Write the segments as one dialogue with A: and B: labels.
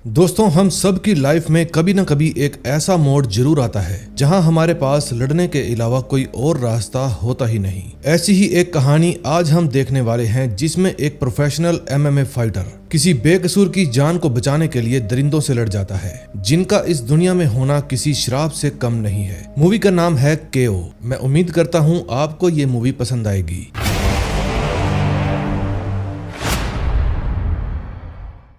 A: दोस्तों, हम सब की लाइफ में कभी न कभी एक ऐसा मोड़ जरूर आता है जहां हमारे पास लड़ने के अलावा कोई और रास्ता होता ही नहीं। ऐसी ही एक कहानी आज हम देखने वाले हैं, जिसमें एक प्रोफेशनल MMA फाइटर किसी बेकसूर की जान को बचाने के लिए दरिंदों से लड़ जाता है, जिनका इस दुनिया में होना किसी श्राप से कम नहीं है। मूवी का नाम है KO। मैं उम्मीद करता हूँ आपको ये मूवी पसंद आएगी।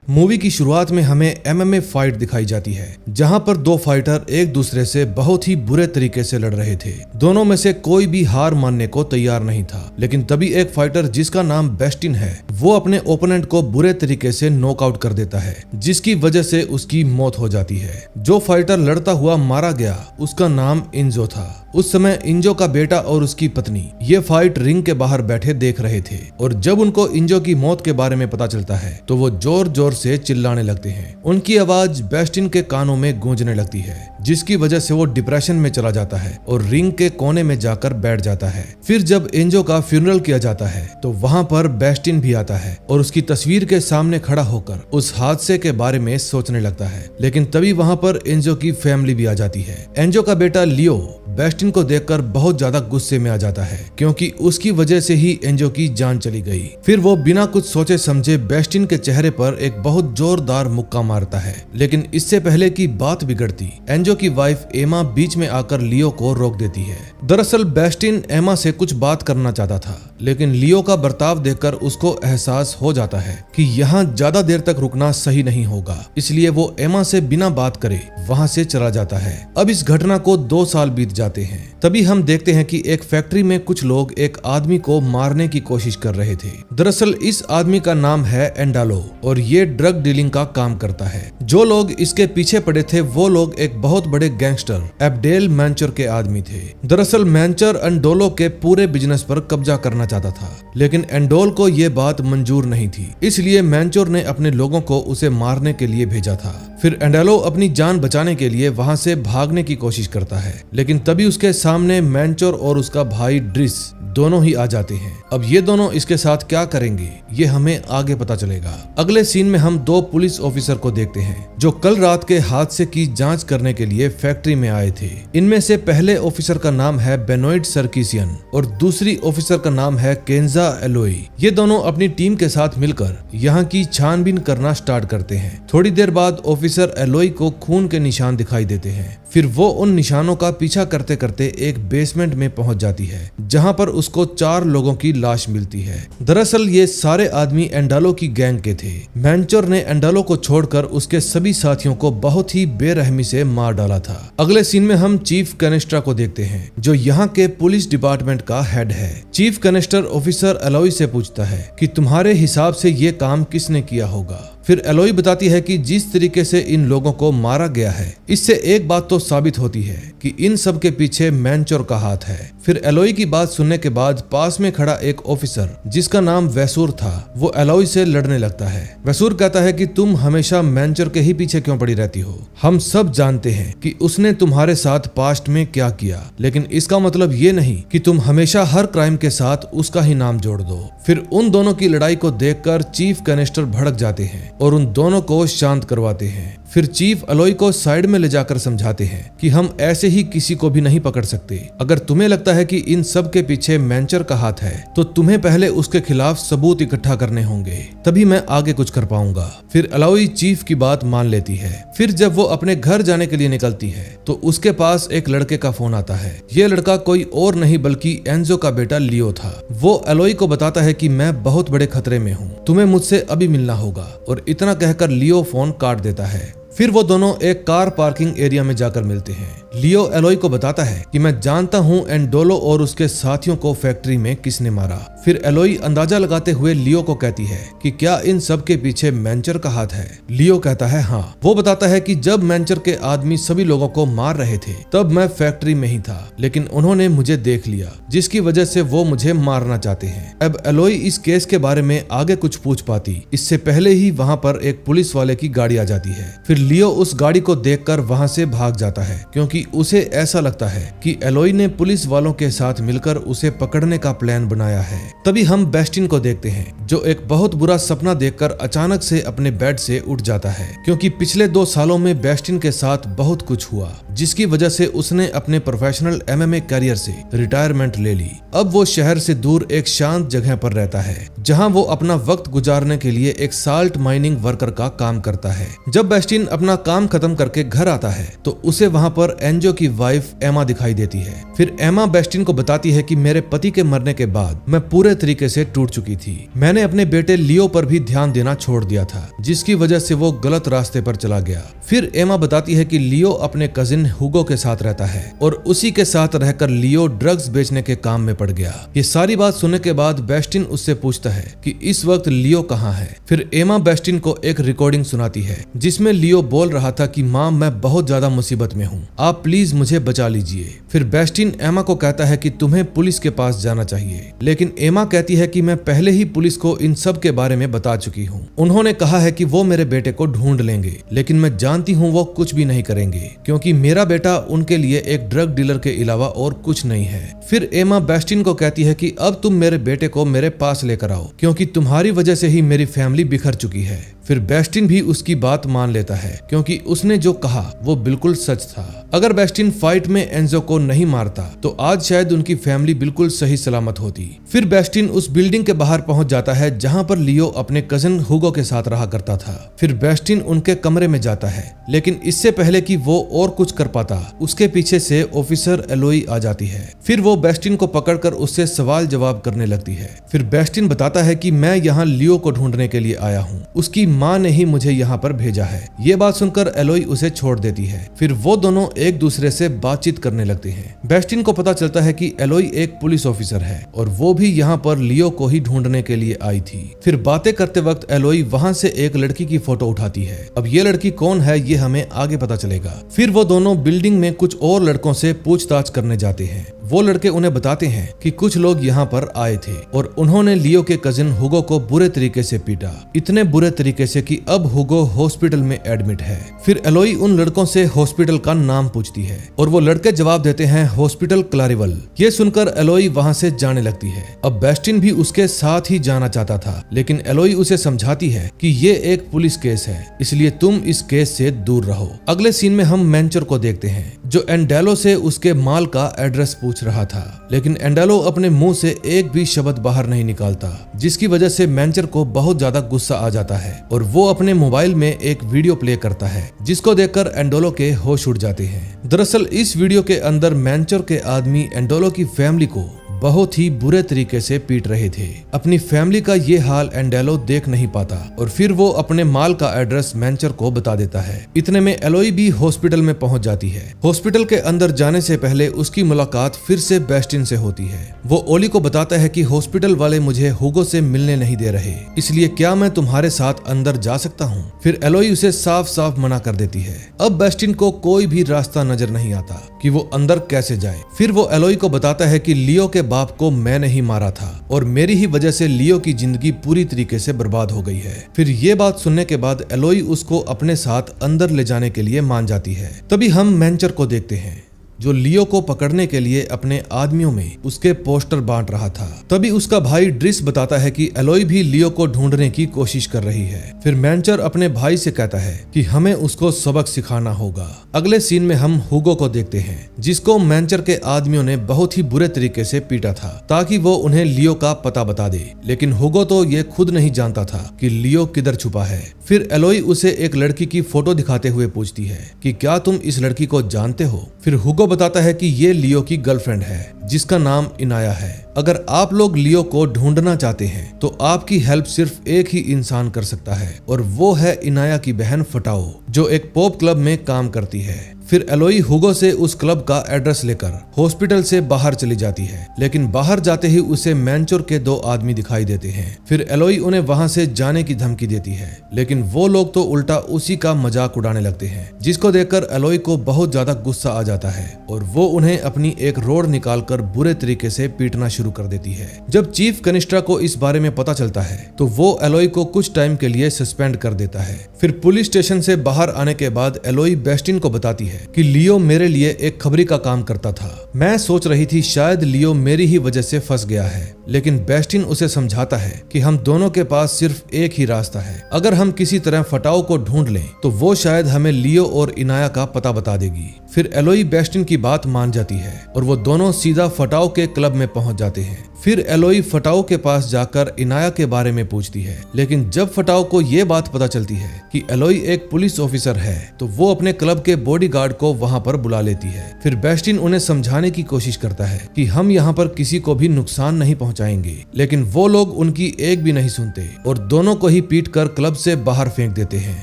A: मूवी की शुरुआत में हमें MMA फाइट दिखाई जाती है, जहां पर दो फाइटर एक दूसरे से बहुत ही बुरे तरीके से लड़ रहे थे। दोनों में से कोई भी हार मानने को तैयार नहीं था, लेकिन तभी एक फाइटर जिसका नाम बेस्टिन है, वो अपने ओपोनेंट को बुरे तरीके से नॉकआउट कर देता है, जिसकी वजह से उसकी मौत हो जाती है। जो फाइटर लड़ता हुआ मारा गया, उसका नाम इंजो था। उस समय इंजो का बेटा और उसकी पत्नी ये फाइट रिंग के बाहर बैठे देख रहे थे, और जब उनको इंजो की मौत के बारे में पता चलता है तो वो जोर जोर से चिल्लाने लगते हैं। उनकी आवाज बेस्टिन के कानों में गूंजने लगती है, जिसकी वजह से वो डिप्रेशन में चला जाता है और रिंग के कोने में जाकर बैठ जाता है। फिर जब इंजो का फ्यूनरल किया जाता है तो वहां पर बेस्टिन भी आता है और उसकी तस्वीर के सामने खड़ा होकर उस हादसे के बारे में सोचने लगता है। लेकिन तभी वहां पर इंजो की फैमिली भी आ जाती है। इंजो का बेटा लियो बेस्टिन को देखकर बहुत ज्यादा गुस्से में आ जाता है, क्योंकि उसकी वजह से ही इंजो की जान चली गई। फिर वो बिना कुछ सोचे समझे बेस्टिन के चेहरे पर एक बहुत जोरदार मुक्का मारता है। लेकिन इससे पहले की बात बिगड़ती, इंजो की वाइफ एमा बीच में आकर लियो को रोक देती है। दरअसल बेस्टिन एमा से कुछ बात करना चाहता था, लेकिन लियो का बर्ताव देखकर उसको एहसास हो जाता है कि यहाँ ज्यादा देर तक रुकना सही नहीं होगा, इसलिए वो एमा से बिना बात करे वहाँ से चला जाता है। अब इस घटना को 2 साल बीत जाते हैं। तभी हम देखते हैं कि एक फैक्ट्री में कुछ लोग एक आदमी को मारने की कोशिश कर रहे थे। दरअसल इस आदमी का नाम है एंडालो और ये ड्रग डीलिंग का काम करता है। जो लोग इसके पीछे पड़े थे वो लोग एक बहुत बड़े गैंगस्टर एब्डेल मैंचर के आदमी थे। दरअसल मैंचर एंडोलो के पूरे बिजनेस पर कब्जा करना चाहता था, लेकिन एंडोल को ये बात मंजूर नहीं थी, इसलिए मैंचर ने अपने लोगों को उसे मारने के लिए भेजा था। फिर एंडालो अपनी जान बचाने के लिए वहां से भागने की कोशिश करता है, लेकिन तभी उसके सामने मैंचर और उसका भाई ड्रिस दोनों ही आ जाते हैं। अब ये दोनों इसके साथ क्या करेंगे ये हमें आगे पता चलेगा। अगले सीन में हम 2 पुलिस ऑफिसर को देखते हैं, जो कल रात के हादसे की जांच करने के लिए फैक्ट्री में आए थे। इनमें से पहले ऑफिसर का नाम है बेनोइड सर्किसियन और दूसरी ऑफिसर का नाम है केंजा एलोई। ये दोनों अपनी टीम के साथ मिलकर यहाँ की छानबीन करना स्टार्ट करते हैं। थोड़ी देर बाद ऑफिसर एलोई को खून के निशान दिखाई देते हैं। फिर वो उन निशानों का पीछा करते करते एक बेसमेंट में पहुंच जाती है, जहां पर उसको 4 लोगों की लाश मिलती है। दरअसल ये सारे आदमी एंडालो की गैंग के थे। मैंचर ने एंडालो को छोड़कर उसके सभी साथियों को बहुत ही बेरहमी से मार डाला था। अगले सीन में हम चीफ कैनेस्ट्रा को देखते हैं, जो यहाँ के पुलिस डिपार्टमेंट का हेड है। चीफ कैनेस्टर ऑफिसर एलोई से पूछता है कि तुम्हारे हिसाब से ये काम किसने किया होगा। फिर एलोई बताती है कि जिस तरीके से इन लोगों को मारा गया है, इससे एक बात तो साबित होती है कि इन सब के पीछे मैंचर का हाथ है। फिर एलोई की बात सुनने के बाद पास में खड़ा एक ऑफिसर जिसका नाम वैसूर था, वो एलोई से लड़ने लगता है। वैसूर कहता है कि तुम हमेशा मैंचर के ही पीछे क्यों पड़ी रहती हो। हम सब जानते हैं कि उसने तुम्हारे साथ पास्ट में क्या किया, लेकिन इसका मतलब ये नहीं कि तुम हमेशा हर क्राइम के साथ उसका ही नाम जोड़ दो। फिर उन दोनों की लड़ाई को देखकर चीफ कैनेस्टर भड़क जाते हैं और उन दोनों को शांत करवाते हैं। फिर चीफ एलोई को साइड में ले जाकर समझाते हैं कि हम ऐसे ही किसी को भी नहीं पकड़ सकते। अगर तुम्हें लगता है कि इन सब के पीछे मैंचर का हाथ है, तो तुम्हें पहले उसके खिलाफ सबूत इकट्ठा करने होंगे, तभी मैं आगे कुछ कर पाऊंगा। फिर एलोई चीफ की बात मान लेती है। फिर जब वो अपने घर जाने के लिए निकलती है तो उसके पास एक लड़के का फोन आता है। ये लड़का कोई और नहीं बल्कि एंजो का बेटा लियो था। वो एलोई को बताता है कि मैं बहुत बड़े खतरे में हूँ, तुम्हें मुझसे अभी मिलना होगा, और इतना कहकर लियो फोन काट देता है। फिर वो दोनों एक कार पार्किंग एरिया में जाकर मिलते हैं। लियो एलोई को बताता है कि मैं जानता हूँ एंडोलो और उसके साथियों को फैक्ट्री में किसने मारा। फिर एलोई अंदाजा लगाते हुए लियो को कहती है कि क्या इन सब के पीछे मैंचर का हाथ है। लियो कहता है हाँ। वो बताता है कि जब मैंचर के आदमी सभी लोगों को मार रहे थे तब मैं फैक्ट्री में ही था, लेकिन उन्होंने मुझे देख लिया, जिसकी वजह से वो मुझे मारना चाहते हैं। अब एलोई इस केस के बारे में आगे कुछ पूछ पाती, इससे पहले ही वहाँ पर एक पुलिस वाले की गाड़ी आ जाती है। फिर लियो उस गाड़ी को देखकर वहाँ से भाग जाता है, क्योंकि क्योंकि उसे ऐसा लगता है कि एलोई ने पुलिस वालों के साथ मिलकर उसे पकड़ने का प्लान बनाया है। तभी हम बेस्टिन को देखते हैं जो एक बहुत बुरा सपना देखकर अचानक से अपने बेड से उठ जाता है, क्योंकि पिछले 2 सालों में बेस्टिन के साथ बहुत कुछ हुआ जिसकी वजह से उसने अपने प्रोफेशनल MMA करियर से रिटायरमेंट ले ली। अब वो शहर से दूर एक शांत जगह पर रहता है जहां वो अपना वक्त गुजारने के लिए एक साल्ट माइनिंग वर्कर का काम करता है। जब बेस्टिन अपना काम खत्म करके घर आता है तो उसे वहां पर एंजो की वाइफ एमा दिखाई देती है। फिर एमा बेस्टिन को बताती है कि मेरे पति के मरने के बाद मैं पूरे तरीके से टूट चुकी थी। मैंने अपने बेटे लियो पर भी ध्यान देना छोड़ दिया था जिसकी वजह से वो गलत रास्ते पर चला गया। फिर एमा बताती है कि लियो अपने कजिन हुगो के साथ रहता है और उसी के साथ रहकर लियो ड्रग्स बेचने के काम में पड़ गया। ये सारी बात सुनने के बाद बेस्टिन उससे पूछता है कि इस वक्त लियो कहाँ है। फिर एमा बेस्टिन को एक रिकॉर्डिंग सुनाती है जिसमें लियो बोल रहा था कि माँ मैं बहुत ज्यादा मुसीबत में हूँ, आप प्लीज मुझे बचा लीजिए। फिर बेस्टिन एमा को कहता है कि तुम्हें पुलिस के पास जाना चाहिए, लेकिन एमा कहती है कि मैं पहले ही पुलिस को इन सब के बारे में बता चुकी हूँ। उन्होंने कहा है कि वो मेरे बेटे को ढूंढ लेंगे, लेकिन मैं जानती हूँ वो कुछ भी नहीं करेंगे क्योंकि मेरा बेटा उनके लिए एक ड्रग डीलर के अलावा और कुछ नहीं है। फिर एमा बेस्टिन को कहती है कि अब तुम मेरे बेटे को मेरे पास लेकर आओ क्योंकि तुम्हारी वजह से ही मेरी फैमिली बिखर चुकी है। फिर बेस्टिन भी उसकी बात मान लेता है क्योंकि उसने जो कहा वो बिल्कुल सच था। अगर बेस्टिन फाइट में एंजो को नहीं मारता तो आज शायद उनकी फैमिली बिल्कुल सही सलामत होती। फिर बेस्टिन उस बिल्डिंग के बाहर पहुंच जाता है जहां पर लियो अपने कजिन हुगो के साथ रहा करता था। फिर बेस्टिन उनके कमरे में जाता है, लेकिन इससे पहले कि वो और कुछ कर पाता उसके पीछे से ऑफिसर एलोई आ जाती है। फिर वो बेस्टिन को पकड़कर उससे सवाल जवाब करने लगती है। फिर बेस्टिन बताता है कि मैं यहाँ लियो को ढूंढने के लिए आया हूँ, उसकी माँ ने ही मुझे यहाँ पर भेजा है। ये बात सुनकर एलोई उसे छोड़ देती है। फिर वो दोनों एक दूसरे से बातचीत करने लगते हैं। बेस्टिन को पता चलता है कि एलोई एक पुलिस ऑफिसर है और वो भी यहाँ पर लियो को ही ढूंढने के लिए आई थी। फिर बातें करते वक्त एलोई वहाँ से एक लड़की की फोटो उठाती है। अब ये लड़की कौन है ये हमें आगे पता चलेगा। फिर वो दोनों बिल्डिंग में कुछ और लड़कों से पूछताछ करने जाते हैं। वो लड़के उन्हें बताते हैं कि कुछ लोग यहाँ पर आए थे और उन्होंने लियो के कजिन हुगो को बुरे तरीके से पीटा, इतने बुरे तरीके से कि अब हुगो हॉस्पिटल में एडमिट है। फिर एलोई उन लड़कों से हॉस्पिटल का नाम पूछती है और वो लड़के जवाब देते हैं हॉस्पिटल क्लारिवल। ये सुनकर एलोई वहाँ से जाने लगती है। अब बेस्टिन भी उसके साथ ही जाना चाहता था, लेकिन एलोई उसे समझाती है कि ये एक पुलिस केस है, इसलिए तुम इस केस से दूर रहो। अगले सीन में हम मेंचर को देखते हैं जो एंडेलो से उसके माल का एड्रेस पूछ रहा था, लेकिन एंडेलो अपने मुंह से एक भी शब्द बाहर नहीं निकालता, जिसकी वजह से मेंचर को बहुत ज्यादा गुस्सा आ जाता है और वो अपने मोबाइल में एक वीडियो प्ले करता है जिसको देखकर एंडोलो के होश उड़ जाते हैं। दरअसल इस वीडियो के अंदर मेंचर के आदमी एंडोलो की फैमिली को बहुत ही बुरे तरीके से पीट रहे थे। अपनी फैमिली का ये हाल एंडेलो देख नहीं पाता और फिर वो अपने माल का एड्रेस मेंचर को बता देता है। इतने में एलोई भी हॉस्पिटल में पहुंच जाती है। हॉस्पिटल के अंदर जाने से पहले उसकी मुलाकात फिर से बेस्टिन से होती है। वो ओली को बताता है कि हॉस्पिटल वाले मुझे हुगो से मिलने नहीं दे रहे, इसलिए क्या मैं तुम्हारे साथ अंदर जा सकता हूँ। फिर एलोई उसे साफ साफ मना कर देती है। अब बेस्टिन को कोई भी रास्ता नजर नहीं आता कि वो अंदर कैसे जाए। फिर वो एलोई को बताता है कि लियो के बाप को मैंने ही मारा था और मेरी ही वजह से लियो की जिंदगी पूरी तरीके से बर्बाद हो गई है। फिर ये बात सुनने के बाद एलोई उसको अपने साथ अंदर ले जाने के लिए मान जाती है। तभी हम मेंचर को देखते हैं जो लियो को पकड़ने के लिए अपने आदमियों में उसके पोस्टर बांट रहा था। तभी उसका भाई ड्रिस बताता है कि एलोई भी लियो को ढूंढने की कोशिश कर रही है। फिर मेंचर अपने भाई से कहता है कि हमें उसको सबक सिखाना होगा। अगले सीन में हम हुगो को देखते हैं जिसको मेंचर के आदमियों ने बहुत ही बुरे तरीके से पीटा था ताकि वो उन्हें लियो का पता बता दे, लेकिन हुगो तो ये खुद नहीं जानता था कि लियो किधर छुपा है। फिर एलोई उसे एक लड़की की फोटो दिखाते हुए पूछती है कि क्या तुम इस लड़की को जानते हो। फिर हुगो बताता है कि ये लियो की गर्लफ्रेंड है जिसका नाम इनाया है। अगर आप लोग लियो को ढूंढना चाहते हैं तो आपकी हेल्प सिर्फ एक ही इंसान कर सकता है और वो है इनाया की बहन फटाओ जो एक पॉप क्लब में काम करती है। फिर एलोई हुगो से उस क्लब का एड्रेस लेकर हॉस्पिटल से बाहर चली जाती है, लेकिन बाहर जाते ही उसे मेंचर के 2 आदमी दिखाई देते हैं। फिर एलोई उन्हें वहां से जाने की धमकी देती है, लेकिन वो लोग तो उल्टा उसी का मजाक उड़ाने लगते हैं, जिसको देखकर एलोई को बहुत ज्यादा गुस्सा आ जाता है और वो उन्हें अपनी एक रोड निकालकर बुरे तरीके से पीटना शुरू कर देती है। जब चीफ कनिस्ट्रा को इस बारे में पता चलता है तो वो एलोई को कुछ टाइम के लिए सस्पेंड कर देता है। फिर पुलिस स्टेशन से बाहर आने के बाद एलोई बेस्टिन को बताती है है कि लियो मेरे लिए एक खबरी का काम करता था। मैं सोच रही थी शायद लियो मेरी ही वजह से फंस गया है, लेकिन बेस्टिन उसे समझाता है कि हम दोनों के पास सिर्फ एक ही रास्ता है। अगर हम किसी तरह फटाओ को ढूंढ लें तो वो शायद हमें लियो और इनाया का पता बता देगी। फिर एलोई बेस्टिन की बात मान जाती है और वो दोनों सीधा फटाओ के क्लब में पहुंच जाते हैं। फिर एलोई फटाओ के पास जाकर इनाया के बारे में पूछती है, लेकिन जब फटाओ को ये बात पता चलती है कि एलोई एक पुलिस ऑफिसर है तो वो अपने क्लब के बॉडीगार्ड को वहां पर बुला लेती है। फिर बेस्टिन उन्हें समझाने की कोशिश करता है कि हम यहाँ पर किसी को भी नुकसान नहीं पहुंचाएंगे, लेकिन वो लोग उनकी एक भी नहीं सुनते और दोनों को ही पीट कर क्लब से बाहर फेंक देते हैं।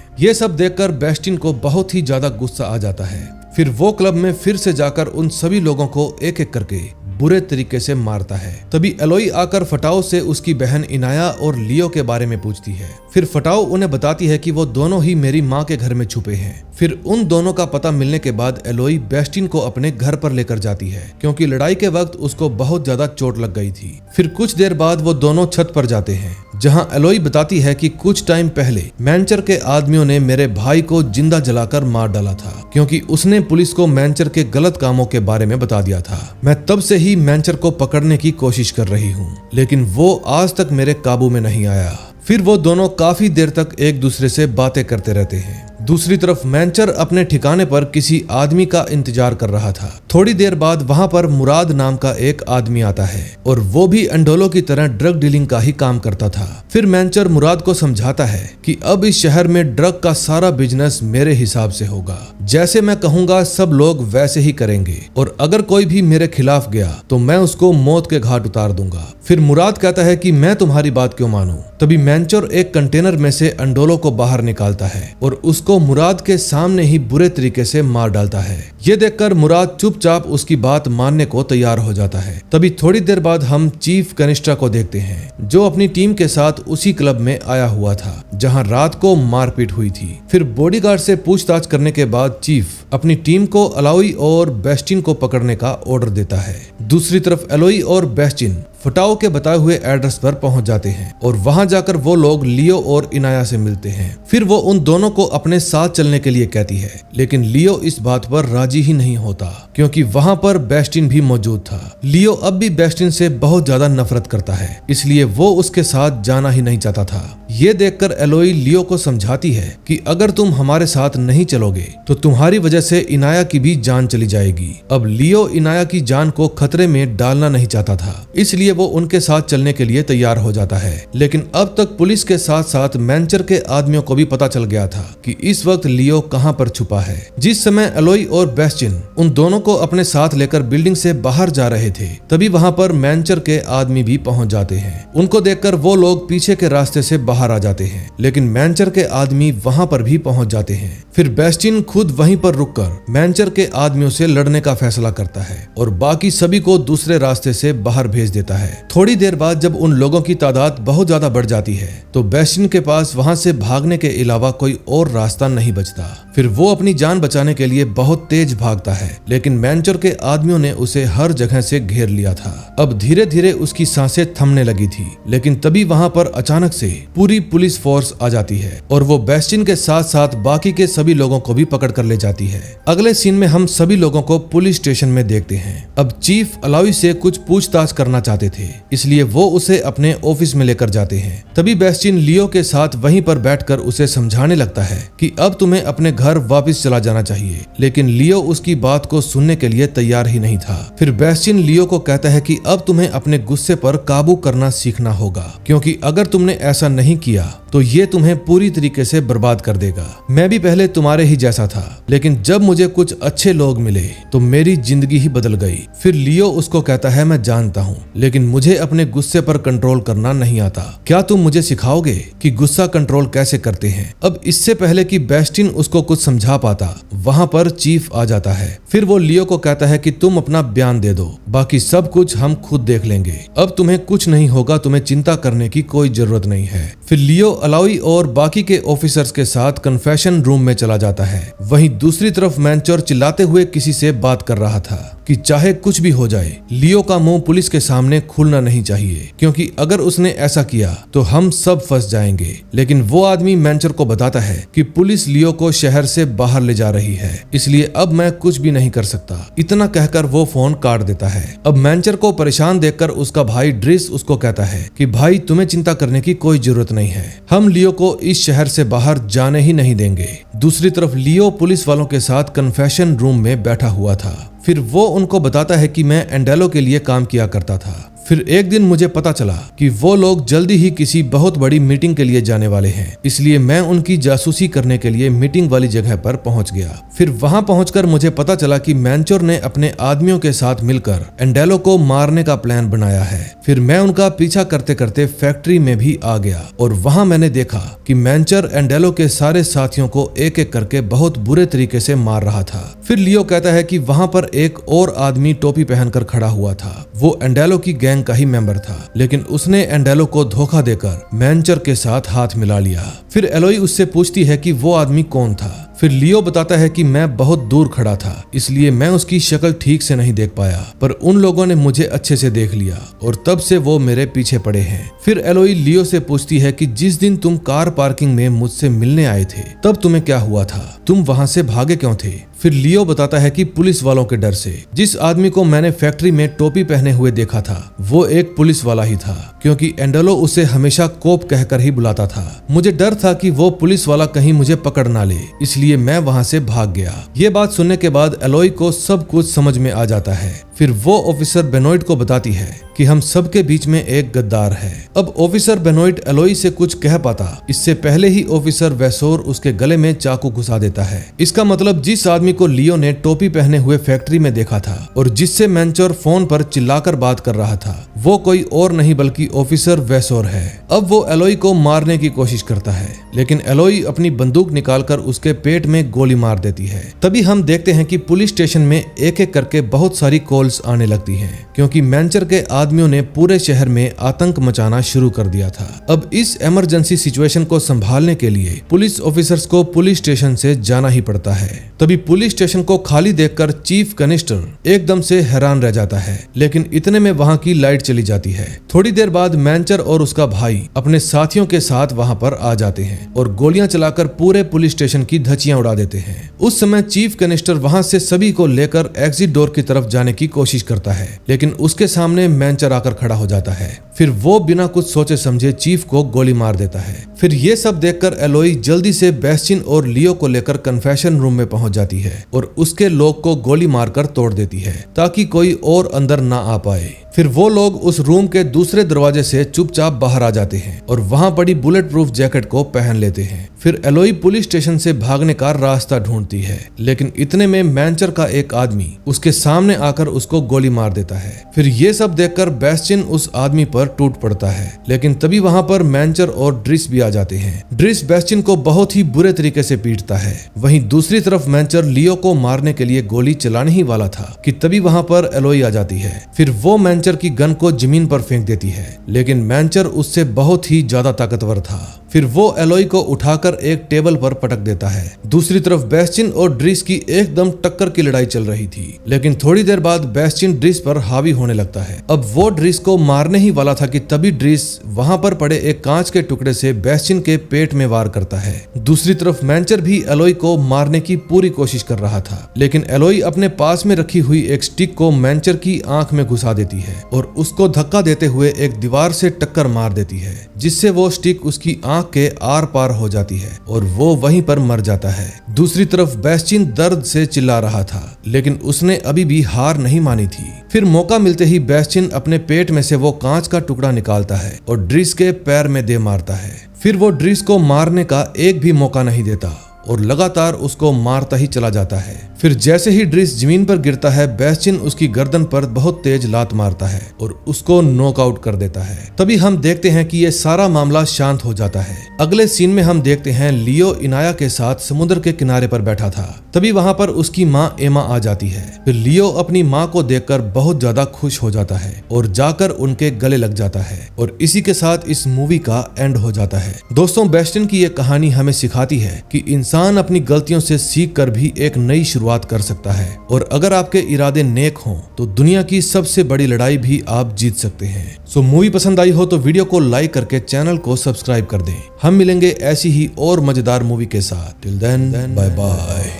A: ये सब देखकर बेस्टिन को बहुत ही ज्यादा गुस्सा आ जाता है। फिर वो क्लब में फिर से जाकर उन सभी लोगों को एक एक करके बुरे तरीके से मारता है। तभी एलोई आकर फटाओ से उसकी बहन इनाया और लियो के बारे में पूछती है। फिर फटाओ उन्हें बताती है कि वो दोनों ही मेरी माँ के घर में छुपे हैं। फिर उन दोनों का पता मिलने के बाद एलोई बेस्टिन को अपने घर पर लेकर जाती है, क्योंकि लड़ाई के वक्त उसको बहुत ज्यादा चोट लग गई थी। फिर कुछ देर बाद वो दोनों छत पर जाते हैं, जहां एलोई बताती है कि कुछ टाइम पहले मैनचर के आदमियों ने मेरे भाई को जिंदा जलाकर मार डाला था, क्योंकि उसने पुलिस को मैनचर के गलत कामों के बारे में बता दिया था। मैं तब से ही मैनचर को पकड़ने की कोशिश कर रही हूँ, लेकिन वो आज तक मेरे काबू में नहीं आया। फिर वो दोनों काफी देर तक एक दूसरे से बातें करते रहते हैं। दूसरी तरफ मैनचर अपने ठिकाने पर किसी आदमी का इंतजार कर रहा था। थोड़ी देर बाद वहां पर मुराद नाम का एक आदमी आता है और वो भी अंडोलो की तरह ड्रग डीलिंग का ही काम करता था। फिर मैनचर मुराद को समझाता है कि अब इस शहर में ड्रग का सारा बिजनेस मेरे हिसाब से होगा, जैसे मैं कहूंगा सब लोग वैसे ही करेंगे, और अगर कोई भी मेरे खिलाफ गया तो मैं उसको मौत के घाट उतार दूंगा। फिर मुराद कहता है कि मैं तुम्हारी बात क्यों मानूं। तभी मैनचर एक कंटेनर में से अंडोलो को बाहर निकालता है और उसको मुराद के सामने ही बुरे तरीके से मार डालता है। ये देखकर मुराद चुपचाप उसकी बात मानने को तैयार हो जाता है। तभी थोड़ी देर बाद हम चीफ कनिष्ठा को देखते हैं, जो अपनी टीम के साथ उसी क्लब में आया हुआ था जहां रात को मारपीट हुई थी। फिर बॉडीगार्ड से पूछताछ करने के बाद चीफ अपनी टीम को एलोई और बेस्टिन को पकड़ने का ऑर्डर देता है। दूसरी तरफ एलोई और बेस्टिन फटाओ के बताए हुए एड्रेस पर पहुंच जाते हैं और वहां जाकर वो लोग लियो और इनाया से मिलते हैं। फिर वो उन दोनों को अपने साथ चलने के लिए कहती है, लेकिन लियो इस बात पर राजी ही नहीं होता, क्योंकि वहां पर बेस्टिन भी मौजूद था। लियो अब भी बेस्टिन से बहुत ज्यादा नफरत करता है, इसलिए वो उसके साथ जाना ही नहीं चाहता था। ये देखकर एलोई लियो को समझाती है कि अगर तुम हमारे साथ नहीं चलोगे तो तुम्हारी वजह से इनाया की भी जान चली जाएगी। अब लियो इनाया की जान को खतरे में डालना नहीं चाहता था, इसलिए वो उनके साथ चलने के लिए तैयार हो जाता है। लेकिन अब तक पुलिस के साथ साथ मैनचर के आदमियों को भी पता चल गया था कि इस वक्त लियो कहां पर छुपा है। जिस समय एलोई और बेस्टिन उन दोनों को अपने साथ लेकर बिल्डिंग से बाहर जा रहे थे, तभी वहां पर मैनचर के आदमी भी पहुंच जाते हैं। उनको देखकर वो लोग पीछे के रास्ते से बाहर आ जाते हैं, लेकिन मैनचर के आदमी वहां पर भी पहुंच जाते हैं। फिर बेस्टिन खुद वहीं पर रुककर मैनचर के आदमियों से लड़ने का फैसला करता है और बाकी सभी को दूसरे रास्ते से बाहर भेज देता है। थोड़ी देर बाद जब उन लोगों की तादाद बहुत ज्यादा बढ़ जाती है तो बेस्टिन के पास वहां से भागने के अलावा कोई और रास्ता नहीं बचता। फिर वो अपनी जान बचाने के लिए बहुत तेज भागता है, लेकिन मैनचर के आदमियों ने उसे हर जगह से घेर लिया था। अब धीरे धीरे उसकी सांसें थमने लगी थी, लेकिन तभी वहां पर अचानक से पूरी पुलिस फोर्स आ जाती है और वो बेस्टिन के साथ साथ बाकी के सभी लोगों को भी पकड़ कर ले जाती है। अगले सीन में हम सभी लोगों को पुलिस स्टेशन में देखते हैं। अब चीफ एलोई से कुछ पूछताछ करना चाहते थे, इसलिए वो उसे अपने ऑफिस में लेकर जाते हैं। तभी बेस्टिन लियो के साथ वहीं पर बैठकर उसे समझाने लगता है कि अब तुम्हें अपने घर वापस चला जाना चाहिए, लेकिन लियो उसकी बात को सुनने के लिए तैयार ही नहीं था। फिर बेस्टिन लियो को कहता है कि अब तुम्हें अपने गुस्से पर काबू करना सीखना होगा, क्योंकि अगर तुमने ऐसा नहीं किया तो ये तुम्हें पूरी तरीके से बर्बाद कर देगा। मैं भी पहले तुम्हारे ही जैसा था, लेकिन जब मुझे कुछ अच्छे लोग मिले तो मेरी जिंदगी ही बदल गई। फिर लियो उसको कहता है, मैं जानता हूँ, लेकिन मुझे अपने गुस्से पर कंट्रोल करना नहीं आता। क्या तुम मुझे सिखाओगे कि गुस्सा कंट्रोल कैसे करते हैं? अब इससे पहले कि बेस्टिन उसको कुछ समझा पाता, वहां पर चीफ आ जाता है। फिर वो लियो को कहता है कि तुम अपना बयान दे दो, बाकी सब कुछ हम खुद देख लेंगे। अब तुम्हें कुछ नहीं होगा, तुम्हें चिंता करने की कोई जरूरत नहीं है। फिर लियो एलोई और बाकी के ऑफिसर्स के साथ कन्फेशन रूम में चला जाता है। वहीं दूसरी तरफ मैनचर चिल्लाते हुए किसी से बात कर रहा था कि चाहे कुछ भी हो जाए, लियो का मुंह पुलिस के सामने खुलना नहीं चाहिए, क्योंकि अगर उसने ऐसा किया तो हम सब फंस जाएंगे। लेकिन वो आदमी मेंचर को बताता है कि पुलिस लियो को शहर से बाहर ले जा रही है, इसलिए अब मैं कुछ भी नहीं कर सकता। इतना कहकर वो फोन काट देता है। अब मेंचर को परेशान देखकर उसका भाई ड्रिस उसको कहता है कि भाई तुम्हें चिंता करने की कोई जरूरत नहीं है, हम लियो को इस शहर से बाहर जाने ही नहीं देंगे। दूसरी तरफ लियो पुलिस वालों के साथ कन्फेशन रूम में बैठा हुआ था। फिर वो उनको बताता है कि मैं एंडेलो के लिए काम किया करता था। फिर एक दिन मुझे पता चला कि वो लोग जल्दी ही किसी बहुत बड़ी मीटिंग के लिए जाने वाले हैं, इसलिए मैं उनकी जासूसी करने के लिए मीटिंग वाली जगह पर पहुंच गया। फिर वहां पहुंचकर मुझे पता चला कि मेंचर ने अपने आदमियों के साथ मिलकर एंडेलो को मारने का प्लान बनाया है। फिर मैं उनका पीछा करते करते फैक्ट्री में भी आ गया और वहां मैंने देखा कि मेंचर एंडेलो के सारे साथियों को एक एक करके बहुत बुरे तरीके से मार रहा था। फिर लियो कहता है कि वहां पर एक और आदमी टोपी पहनकर खड़ा हुआ था। वो एंडेलो की गैंग का ही मेंबर था, लेकिन उसने एंडेलो को धोखा देकर मेंचर के साथ हाथ मिला लिया। फिर एलोई उससे पूछती है कि वो आदमी कौन था। फिर लियो बताता है कि मैं बहुत दूर खड़ा था, इसलिए मैं उसकी शक्ल ठीक से नहीं देख पाया, पर उन लोगों ने मुझे अच्छे से देख लिया और तब से वो मेरे पीछे पड़े हैं। फिर एलोई लियो से पूछती है कि जिस दिन तुम कार पार्किंग में मुझसे मिलने आए थे तब तुम्हें क्या हुआ था, तुम वहां से भागे क्यों थे। फिर लियो बताता है कि पुलिस वालों के डर से। जिस आदमी को मैंने फैक्ट्री में टोपी पहने हुए देखा था वो एक पुलिस वाला ही था, क्योंकि एंडेलो उसे हमेशा कोप कहकर ही बुलाता था। मुझे डर था कि वो पुलिस वाला कहीं मुझे पकड़ ना ले, इसलिए मैं वहां से भाग गया। ये बात सुनने के बाद एलोई को सब कुछ समझ में आ जाता है। फिर वो ऑफिसर बेनोइट को बताती है कि हम सबके बीच में एक गद्दार है। अब ऑफिसर बेनोइट एलोई से कुछ कह पाता इससे पहले ही ऑफिसर वेसोर उसके गले में चाकू घुसा देता है। इसका मतलब जिस आदमी को लियो ने टोपी पहने हुए फैक्ट्री में देखा था और जिससे मेंचर फोन पर चिल्लाकर बात कर रहा था वो कोई और नहीं बल्कि ऑफिसर वेसोर है। अब वो एलोई को मारने की कोशिश करता है, लेकिन एलोई अपनी बंदूक निकालकर उसके पेट में गोली मार देती है। तभी हम देखते हैं कि पुलिस स्टेशन में एक एक करके बहुत सारी कॉल्स आने लगती हैं, क्योंकि मेंचर के आदमियों ने पूरे शहर में आतंक मचाना शुरू कर दिया था। अब इस इमरजेंसी सिचुएशन को संभालने के लिए पुलिस ऑफिसर्स को पुलिस स्टेशन से जाना ही पड़ता है। तभी पुलिस स्टेशन को खाली देखकर चीफ कनिस्टर एकदम से हैरान रह जाता है, लेकिन इतने में वहां की लाइट चली जाती है। थोड़ी देर बाद मेंचर और उसका भाई अपने साथियों के साथ वहां पर आ जाते हैं और गोलियां चलाकर पूरे पुलिस स्टेशन की धज्जियां उड़ा देते हैं। उस समय चीफ कनिस्टर वहां से सभी को लेकर एग्जिट डोर की तरफ जाने की कोशिश करता है, लेकिन उसके सामने मेंचर आकर खड़ा हो जाता है। फिर वो बिना कुछ सोचे समझे चीफ को गोली मार देता है। फिर ये सब देखकर एलोई जल्दी से बेस्टिन और लियो को लेकर कन्फेशन रूम में पहुंच जाती है और उसके लॉक को गोली मारकर तोड़ देती है ताकि कोई और अंदर ना आ पाए। फिर वो लोग उस रूम के दूसरे दरवाजे से चुपचाप बाहर आ जाते हैं और वहां पड़ी बुलेट प्रूफ जैकेट को पहन लेते हैं। फिर एलोई पुलिस स्टेशन से भागने का रास्ता ढूंढती है, लेकिन इतने में मेंचर का एक आदमी उसके सामने आकर उसको गोली मार देता है। फिर ये सब देखकर बेस्टिन उस आदमी पर टूट पड़ता है, लेकिन तभी वहां पर मेंचर और ड्रिस भी आ जाते हैं। ड्रिस बेस्टिन को बहुत ही बुरे तरीके से पीटता है। वहीं दूसरी तरफ मेंचर लियो को मारने के लिए गोली चलाने ही वाला था कि तभी वहां पर एलोई आ जाती है। फिर वो मेंचर की गन को जमीन पर फेंक देती है, लेकिन मेंचर उससे बहुत ही ज्यादा ताकतवर था। फिर वो एलोई को उठाकर एक टेबल पर पटक देता है। दूसरी तरफ बेस्टिन और ड्रिस की एकदम टक्कर की लड़ाई चल रही थी, लेकिन थोड़ी देर बाद बेस्टिन ड्रिस पर हावी होने लगता है। अब वो ड्रिस को मारने ही वाला था कि तभी ड्रिस वहां पर पड़े एक कांच के टुकड़े से बेस्टिन के पेट में वार करता है। दूसरी तरफ मेंचर भी एलोई को मारने की पूरी कोशिश कर रहा था, लेकिन एलोई अपने पास में रखी हुई एक स्टिक को मेंचर की आंख में घुसा देती है और उसको धक्का देते हुए एक दीवार से टक्कर मार देती है, जिससे वो स्टिक उसकी आंख के आर पार हो जाती है और वो वहीं पर मर जाता है। दूसरी तरफ बेस्टिन दर्द से चिल्ला रहा था, लेकिन उसने अभी भी हार नहीं मानी थी। फिर मौका मिलते ही बेस्टिन अपने पेट में से वो कांच का टुकड़ा निकालता है और ड्रिस के पैर में दे मारता है। फिर वो ड्रिस को मारने का एक भी मौका नहीं देता और लगातार उसको मारता ही चला जाता है। फिर जैसे ही ड्रिस जमीन पर गिरता है, बेस्टिन उसकी गर्दन पर बहुत तेज लात मारता है और उसको नॉकआउट कर देता है। तभी हम देखते हैं कि ये सारा मामला शांत हो जाता है। अगले सीन में हम देखते हैं लियो इनाया के साथ समुद्र के किनारे पर बैठा था। तभी वहां पर उसकी माँ एमा आ जाती है। फिर लियो अपनी माँ को देखकर बहुत ज्यादा खुश हो जाता है और जाकर उनके गले लग जाता है और इसी के साथ इस मूवी का एंड हो जाता है। दोस्तों, बेस्टिन की ये कहानी हमें सिखाती है कि इंसान अपनी गलतियों से सीख कर भी एक नई शुरुआत शुरुआत कर सकता है, और अगर आपके इरादे नेक हों तो दुनिया की सबसे बड़ी लड़ाई भी आप जीत सकते हैं। सो मूवी पसंद आई हो तो वीडियो को लाइक करके चैनल को सब्सक्राइब कर दें। हम मिलेंगे ऐसी ही और मजेदार मूवी के साथ। Till then bye bye.